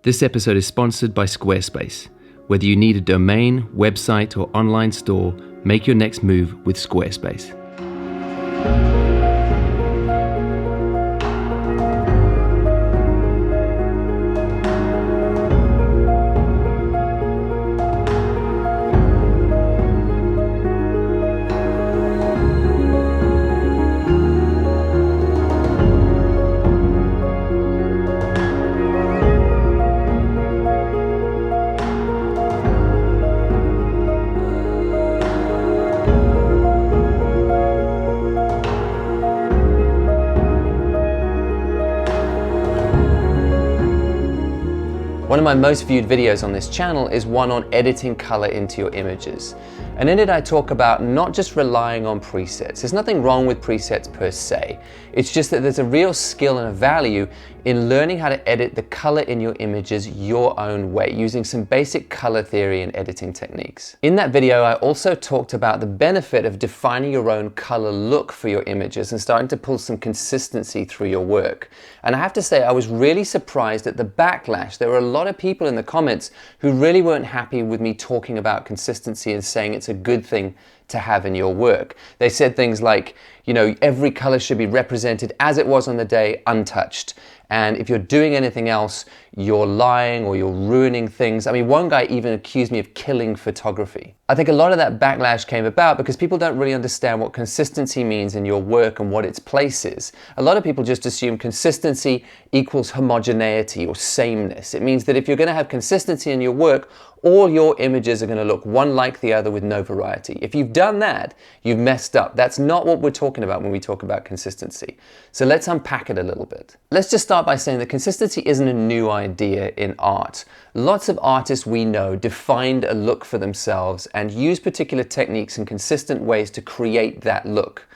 This episode is sponsored by Squarespace. Whether you need a domain, website, or online store, make your next move with Squarespace. One of my most viewed videos on this channel is one on editing color into your images. And in it I talk about not just relying on presets. There's nothing wrong with presets per se. It's just that there's a real skill and a value in learning how to edit the color in your images your own way, using some basic color theory and editing techniques. In that video, I also talked about the benefit of defining your own color look for your images and starting to pull some consistency through your work. And I have to say, I was really surprised at the backlash. There were a lot of people in the comments who really weren't happy with me talking about consistency and saying it's a good thing to have in your work. They said things like, you know, every color should be represented as it was on the day, untouched. And if you're doing anything else, you're lying or you're ruining things. I mean, one guy even accused me of killing photography. I think a lot of that backlash came about because people don't really understand what consistency means in your work and what its place is. A lot of people just assume consistency equals homogeneity or sameness. It means that if you're going to have consistency in your work, all your images are going to look one like the other with no variety. If you've done that, you've messed up. That's not what we're talking about when we talk about consistency. So let's unpack it a little bit. Let's just start by saying that consistency isn't a new idea in art. Lots of artists we know defined a look for themselves and use particular techniques in consistent ways to create that look.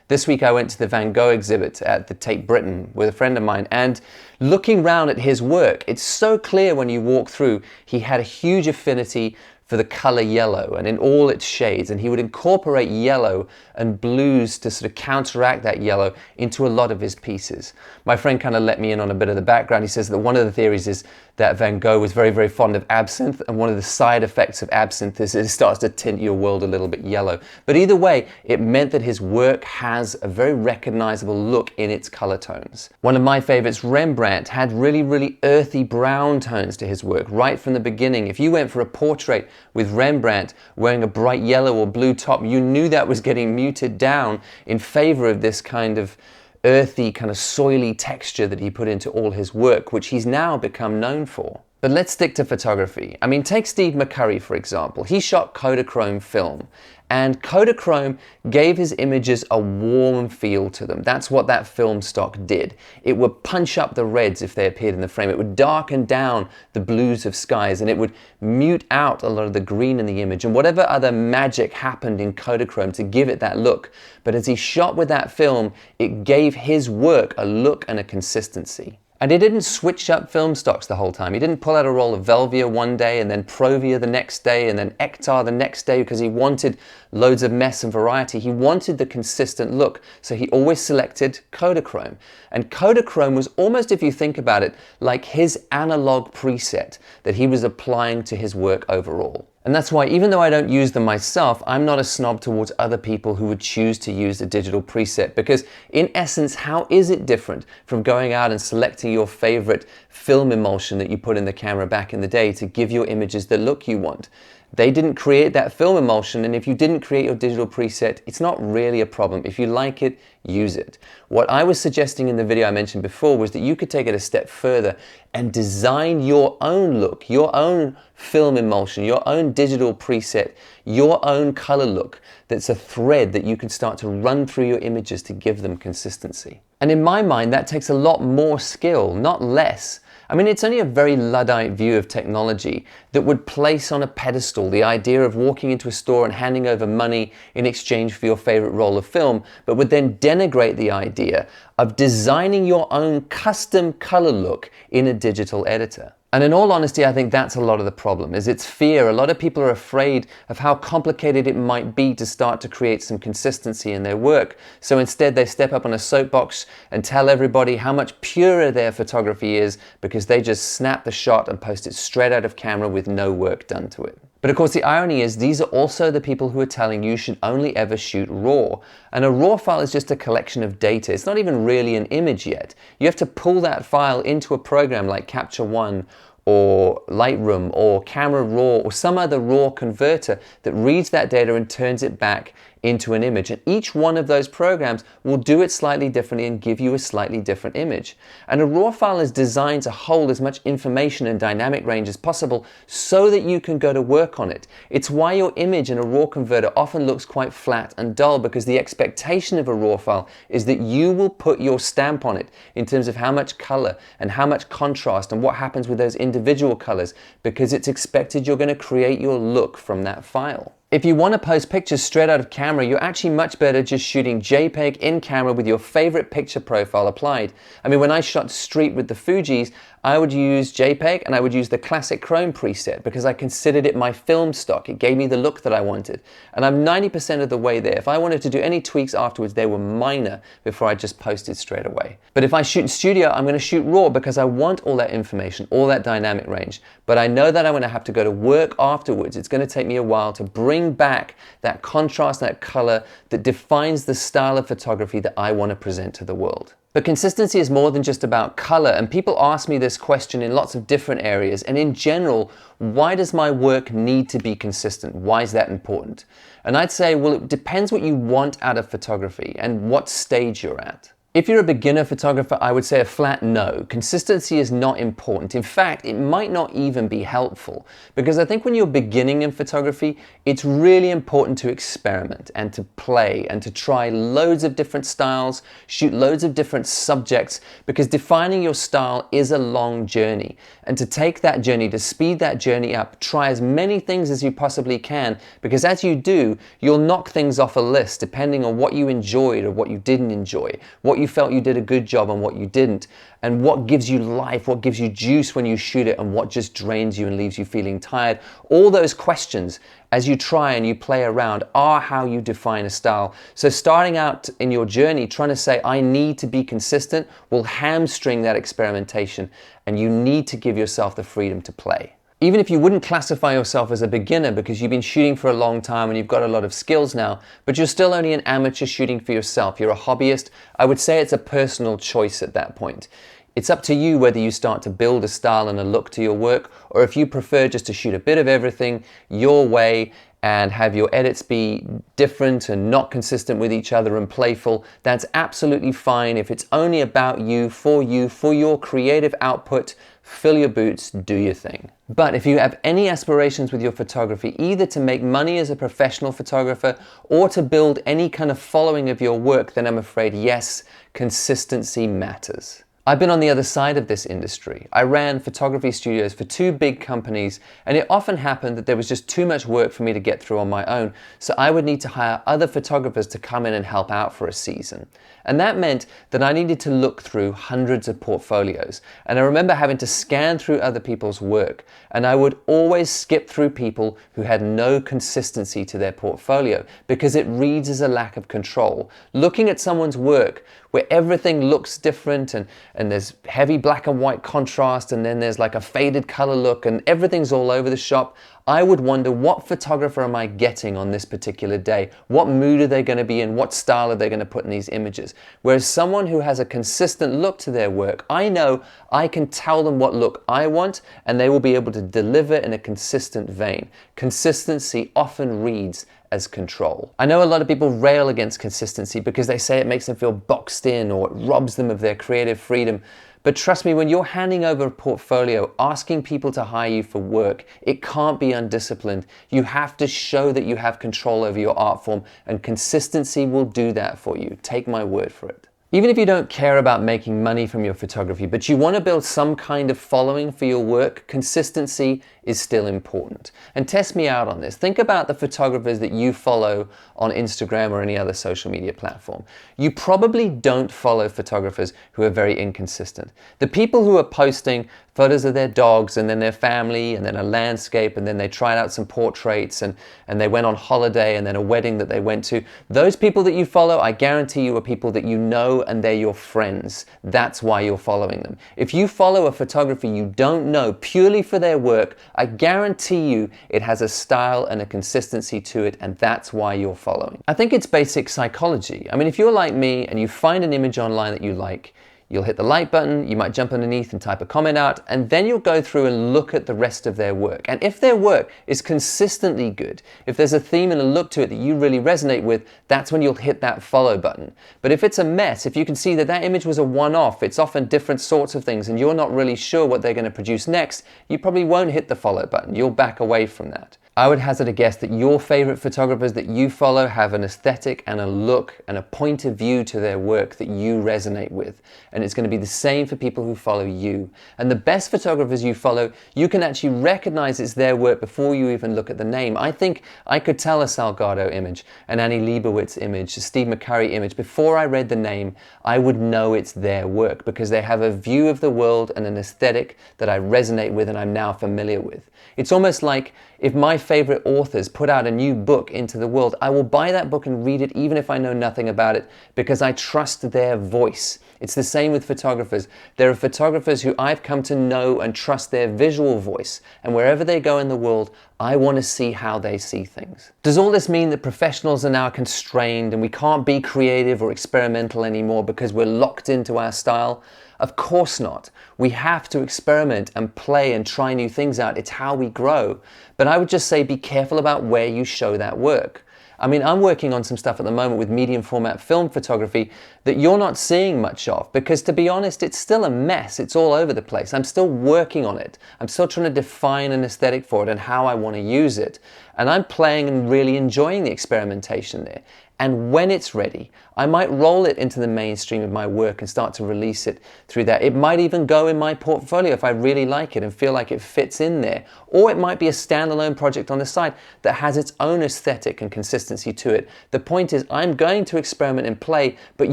This week I went to the Van Gogh exhibit at the Tate Britain with a friend of mine, and looking around at his work, it's so clear when you walk through, he had a huge affinity for the color yellow and in all its shades, and he would incorporate yellow and blues to sort of counteract that yellow into a lot of his pieces. My friend kind of let me in on a bit of the background. He says that one of the theories is that Van Gogh was very, very fond of absinthe, and one of the side effects of absinthe is it starts to tint your world a little bit yellow. But either way, it meant that his work has a very recognizable look in its color tones. One of my favorites, Rembrandt, had really, really earthy brown tones to his work right from the beginning. If you went for a portrait with Rembrandt wearing a bright yellow or blue top, you knew that was getting muted down in favor of this kind of earthy, kind of soily texture that he put into all his work, which he's now become known for. But let's stick to photography. I mean, take Steve McCurry, for example. He shot Kodachrome film, and Kodachrome gave his images a warm feel to them. That's what that film stock did. It would punch up the reds if they appeared in the frame. It would darken down the blues of skies, and it would mute out a lot of the green in the image and whatever other magic happened in Kodachrome to give it that look. But as he shot with that film, it gave his work a look and a consistency. And he didn't switch up film stocks the whole time. He didn't pull out a roll of Velvia one day and then Provia the next day and then Ektar the next day because he wanted loads of mess and variety. He wanted the consistent look, so he always selected Kodachrome. And Kodachrome was almost, if you think about it, like his analog preset that he was applying to his work overall. And that's why, even though I don't use them myself, I'm not a snob towards other people who would choose to use a digital preset, because in essence, how is it different from going out and selecting your favorite film emulsion that you put in the camera back in the day to give your images the look you want? They didn't create that film emulsion, and if you didn't create your digital preset, it's not really a problem. If you like it, use it. What I was suggesting in the video I mentioned before was that you could take it a step further and design your own look, your own film emulsion, your own digital preset, your own color look that's a thread that you can start to run through your images to give them consistency. And in my mind, that takes a lot more skill, not less. I mean, it's only a very Luddite view of technology that would place on a pedestal the idea of walking into a store and handing over money in exchange for your favorite roll of film, but would then denigrate the idea of designing your own custom color look in a digital editor. And in all honesty, I think that's a lot of the problem, is it's fear. A lot of people are afraid of how complicated it might be to start to create some consistency in their work. So instead they step up on a soapbox and tell everybody how much purer their photography is because they just snap the shot and post it straight out of camera with no work done to it. But of course the irony is these are also the people who are telling you should only ever shoot RAW. And a RAW file is just a collection of data. It's not even really an image yet. You have to pull that file into a program like Capture One or Lightroom or Camera Raw or some other RAW converter that reads that data and turns it back into an image. And each one of those programs will do it slightly differently and give you a slightly different image. And a RAW file is designed to hold as much information and dynamic range as possible so that you can go to work on it. It's why your image in a RAW converter often looks quite flat and dull, because the expectation of a RAW file is that you will put your stamp on it in terms of how much color and how much contrast and what happens with those individual colors, because it's expected you're going to create your look from that file. If you want to post pictures straight out of camera, you're actually much better just shooting JPEG in camera with your favorite picture profile applied. I mean, when I shot Street with the Fujis, I would use JPEG and I would use the classic Chrome preset because I considered it my film stock. It gave me the look that I wanted. And I'm 90% of the way there. If I wanted to do any tweaks afterwards, they were minor before I just posted straight away. But if I shoot in studio, I'm going to shoot RAW because I want all that information, all that dynamic range. But I know that I'm going to have to go to work afterwards. It's going to take me a while to bring back that contrast, that color that defines the style of photography that I want to present to the world. But consistency is more than just about color, and people ask me this question in lots of different areas. And in general, why does my work need to be consistent? Why is that important? And I'd say, well, it depends what you want out of photography and what stage you're at. If you're a beginner photographer, I would say a flat no. Consistency is not important. In fact, it might not even be helpful, because I think when you're beginning in photography, it's really important to experiment and to play and to try loads of different styles, shoot loads of different subjects, because defining your style is a long journey. And to take that journey, to speed that journey up, try as many things as you possibly can, because as you do, you'll knock things off a list depending on what you enjoyed or what you didn't enjoy, what you felt you did a good job and what you didn't, and what gives you life, what gives you juice when you shoot it, and what just drains you and leaves you feeling tired. All those questions, as you try and you play around, are how you define a style. So starting out in your journey trying to say, I need to be consistent, will hamstring that experimentation, and you need to give yourself the freedom to play. Even if you wouldn't classify yourself as a beginner because you've been shooting for a long time and you've got a lot of skills now, but you're still only an amateur shooting for yourself, you're a hobbyist, I would say it's a personal choice at that point. It's up to you whether you start to build a style and a look to your work, or if you prefer just to shoot a bit of everything your way and have your edits be different and not consistent with each other and playful. That's absolutely fine. If it's only about you, for your creative output, fill your boots, do your thing. But if you have any aspirations with your photography, either to make money as a professional photographer or to build any kind of following of your work, then I'm afraid, yes, consistency matters. I've been on the other side of this industry. I ran photography studios for 2 big companies, and it often happened that there was just too much work for me to get through on my own, so I would need to hire other photographers to come in and help out for a season. And that meant that I needed to look through hundreds of portfolios, and I remember having to scan through other people's work, and I would always skip through people who had no consistency to their portfolio because it reads as a lack of control. Looking at someone's work where everything looks different and there's heavy black and white contrast, and then there's like a faded color look and everything's all over the shop, I would wonder, what photographer am I getting on this particular day? What mood are they going to be in? What style are they going to put in these images? Whereas someone who has a consistent look to their work, I know I can tell them what look I want and they will be able to deliver in a consistent vein. Consistency often reads as control. I know a lot of people rail against consistency because they say it makes them feel boxed in or it robs them of their creative freedom. But trust me, when you're handing over a portfolio, asking people to hire you for work, it can't be undisciplined. You have to show that you have control over your art form, and consistency will do that for you. Take my word for it. Even if you don't care about making money from your photography, but you want to build some kind of following for your work, consistency is still important. And test me out on this. Think about the photographers that you follow on Instagram or any other social media platform. You probably don't follow photographers who are very inconsistent. The people who are posting photos of their dogs and then their family and then a landscape and then they tried out some portraits and they went on holiday and then a wedding that they went to, those people that you follow, I guarantee you are people that you know and they're your friends. That's why you're following them. If you follow a photographer you don't know purely for their work, I guarantee you it has a style and a consistency to it, and that's why you're following. I think it's basic psychology. I mean, if you're like me and you find an image online that you like, you'll hit the like button, you might jump underneath and type a comment out, and then you'll go through and look at the rest of their work. And if their work is consistently good, if there's a theme and a look to it that you really resonate with, that's when you'll hit that follow button. But if it's a mess, if you can see that that image was a one-off, it's often different sorts of things, and you're not really sure what they're going to produce next, you probably won't hit the follow button. You'll back away from that. I would hazard a guess that your favorite photographers that you follow have an aesthetic and a look and a point of view to their work that you resonate with. And it's going to be the same for people who follow you. And the best photographers you follow, you can actually recognize it's their work before you even look at the name. I think I could tell a Salgado image, an Annie Leibovitz image, a Steve McCurry image. Before I read the name, I would know it's their work because they have a view of the world and an aesthetic that I resonate with and I'm now familiar with. It's almost like if my favorite authors put out a new book into the world, I will buy that book and read it even if I know nothing about it because I trust their voice. It's the same with photographers. There are photographers who I've come to know and trust their visual voice, and wherever they go in the world, I want to see how they see things. Does all this mean that professionals are now constrained and we can't be creative or experimental anymore because we're locked into our style? Of course not. We have to experiment and play and try new things out. It's how we grow. But I would just say be careful about where you show that work. I mean, I'm working on some stuff at the moment with medium format film photography that you're not seeing much of because, to be honest, it's still a mess. It's all over the place. I'm still working on it. I'm still trying to define an aesthetic for it and how I want to use it. And I'm playing and really enjoying the experimentation there. And when it's ready, I might roll it into the mainstream of my work and start to release it through that. It might even go in my portfolio if I really like it and feel like it fits in there. Or it might be a standalone project on the side that has its own aesthetic and consistency to it. The point is, I'm going to experiment and play, but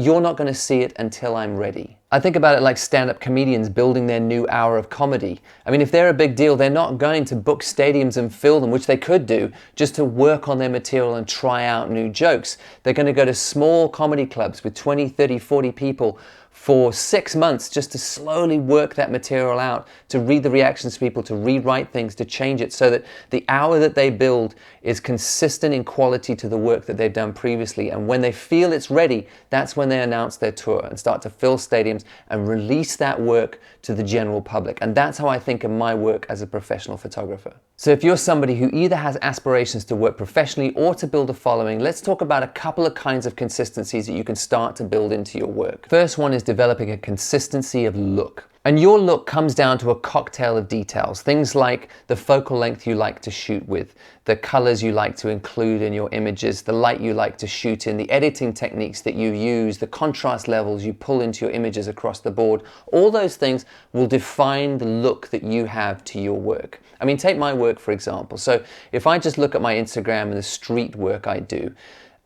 you're not going to see it until I'm ready. I think about it like stand-up comedians building their new hour of comedy. I mean, if they're a big deal, they're not going to book stadiums and fill them, which they could do, just to work on their material and try out new jokes. They're going to go to small comedy clubs with 20, 30, 40 people for 6 months just to slowly work that material out, to read the reactions to people, to rewrite things, to change it so that the hour that they build is consistent in quality to the work that they've done previously. And when they feel it's ready, that's when they announce their tour and start to fill stadiums and release that work to the general public. And that's how I think of my work as a professional photographer. So if you're somebody who either has aspirations to work professionally or to build a following, let's talk about a couple of kinds of consistencies that you can start to build into your work. First one is developing a consistency of look. And your look comes down to a cocktail of details. Things like the focal length you like to shoot with, the colors you like to include in your images, the light you like to shoot in, the editing techniques that you use, the contrast levels you pull into your images across the board. All those things will define the look that you have to your work. I mean, take my work, for example. So if I just look at my Instagram and the street work I do,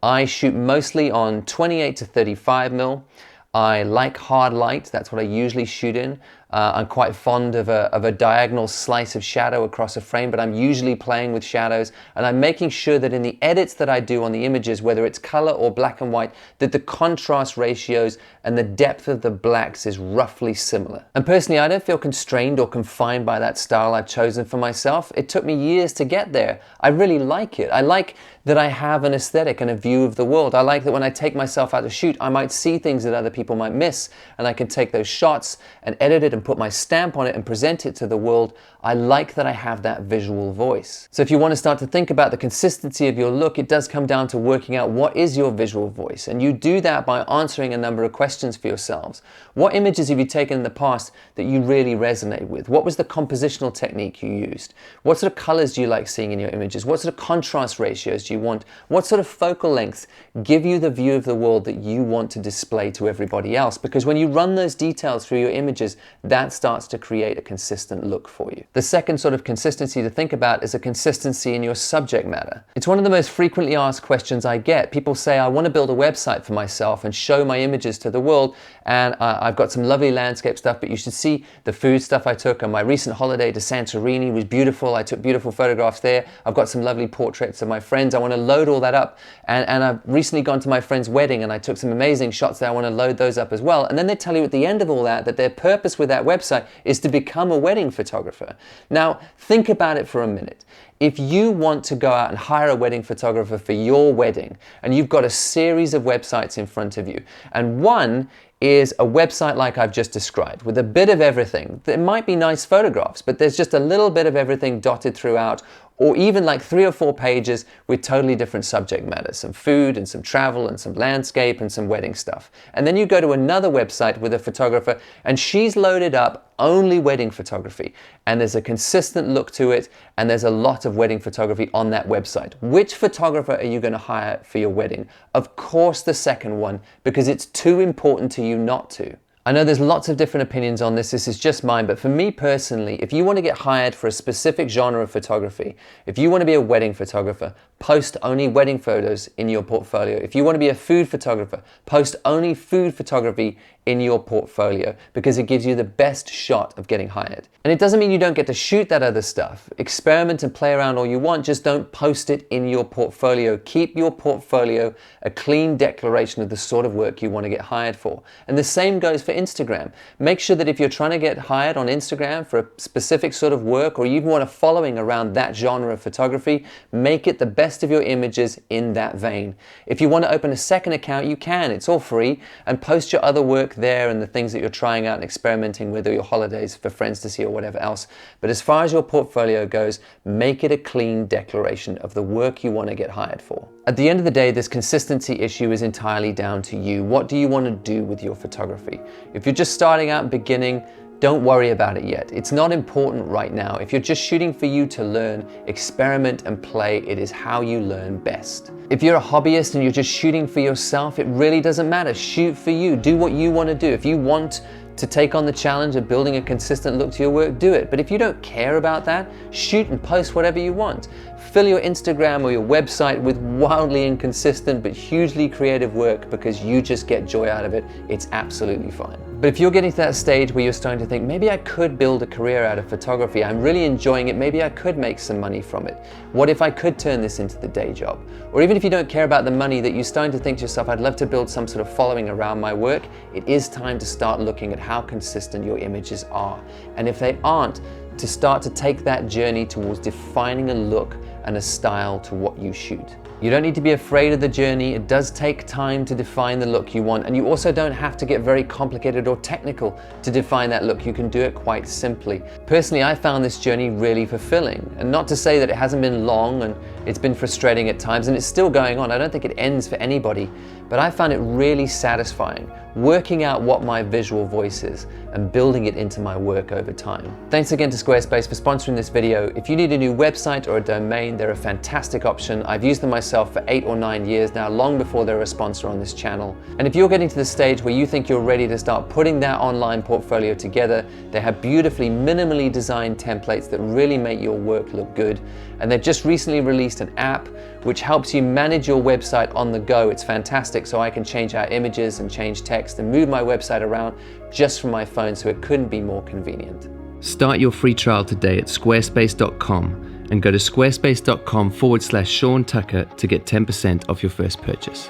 I shoot mostly on 28 to 35 mil. I like hard light, that's what I usually shoot in. I'm quite fond of a diagonal slice of shadow across a frame, but I'm usually playing with shadows, and I'm making sure that in the edits that I do on the images, whether it's color or black and white, that the contrast ratios and the depth of the blacks is roughly similar. And personally, I don't feel constrained or confined by that style I've chosen for myself. It took me years to get there. I really like it. I like that I have an aesthetic and a view of the world. I like that when I take myself out to shoot, I might see things that other people might miss, and I can take those shots and edit it and put my stamp on it and present it to the world, I like that I have that visual voice. So if you want to start to think about the consistency of your look, it does come down to working out what is your visual voice. And you do that by answering a number of questions for yourselves. What images have you taken in the past that you really resonate with? What was the compositional technique you used? What sort of colors do you like seeing in your images? What sort of contrast ratios do you want? What sort of focal lengths give you the view of the world that you want to display to everybody else? Because when you run those details through your images, that starts to create a consistent look for you. The second sort of consistency to think about is a consistency in your subject matter. It's one of the most frequently asked questions I get. People say, I want to build a website for myself and show my images to the world, and I've got some lovely landscape stuff, but you should see the food stuff I took on my recent holiday to Santorini. It was beautiful. I took beautiful photographs there. I've got some lovely portraits of my friends. I want to load all that up, and I've recently gone to my friend's wedding and I took some amazing shots there. I want to load those up as well. And then they tell you at the end of all that their purpose with that website is to become a wedding photographer. Now, think about it for a minute. If you want to go out and hire a wedding photographer for your wedding, and you've got a series of websites in front of you, and one is a website like I've just described, with a bit of everything. There might be nice photographs, but there's just a little bit of everything dotted throughout, or even like 3 or 4 pages with totally different subject matter, some food and some travel and some landscape and some wedding stuff. And then you go to another website with a photographer and she's loaded up only wedding photography, and there's a consistent look to it, and there's a lot of wedding photography on that website. Which photographer are you going to hire for your wedding? Of course the second one, because it's too important to you not to. I know there's lots of different opinions on this. This is just mine, but for me personally, if you want to get hired for a specific genre of photography, if you want to be a wedding photographer, post only wedding photos in your portfolio. If you want to be a food photographer, post only food photography in your portfolio, because it gives you the best shot of getting hired. And it doesn't mean you don't get to shoot that other stuff. Experiment and play around all you want, just don't post it in your portfolio. Keep your portfolio a clean declaration of the sort of work you want to get hired for. And the same goes for Instagram. Make sure that if you're trying to get hired on Instagram for a specific sort of work, or you even want a following around that genre of photography, make it the best of your images in that vein. If you want to open a second account, you can. It's all free, and post your other work there and the things that you're trying out and experimenting with, or your holidays for friends to see, or whatever else. But as far as your portfolio goes, make it a clean declaration of the work you want to get hired for. At the end of the day, this consistency issue is entirely down to you. What do you want to do with your photography? If you're just starting out and beginning, don't worry about it yet. It's not important right now. If you're just shooting for you to learn, experiment and play. It is how you learn best. If you're a hobbyist and you're just shooting for yourself, it really doesn't matter. Shoot for you. Do what you want to do. If you want to take on the challenge of building a consistent look to your work, do it. But if you don't care about that, shoot and post whatever you want. Fill your Instagram or your website with wildly inconsistent but hugely creative work, because you just get joy out of it. It's absolutely fine. But if you're getting to that stage where you're starting to think, maybe I could build a career out of photography, I'm really enjoying it, maybe I could make some money from it. What if I could turn this into the day job? Or even if you don't care about the money, that you're starting to think to yourself, I'd love to build some sort of following around my work, it is time to start looking at how consistent your images are. And if they aren't, to start to take that journey towards defining a look and a style to what you shoot. You don't need to be afraid of the journey. It does take time to define the look you want, and you also don't have to get very complicated or technical to define that look. You can do it quite simply. Personally, I found this journey really fulfilling, and not to say that it hasn't been long and it's been frustrating at times, and it's still going on. I don't think it ends for anybody, but I found it really satisfying working out what my visual voice is and building it into my work over time. Thanks again to Squarespace for sponsoring this video. If you need a new website or a domain, they're a fantastic option. I've used them myself for 8 or 9 years now, long before they're a sponsor on this channel. And if you're getting to the stage where you think you're ready to start putting that online portfolio together, they have beautifully, minimally designed templates that really make your work look good. And they've just recently released an app which helps you manage your website on the go. It's fantastic, so I can change out images and change text and move my website around just from my phone, so it couldn't be more convenient. Start your free trial today at squarespace.com and go to squarespace.com/Sean Tucker to get 10% off your first purchase.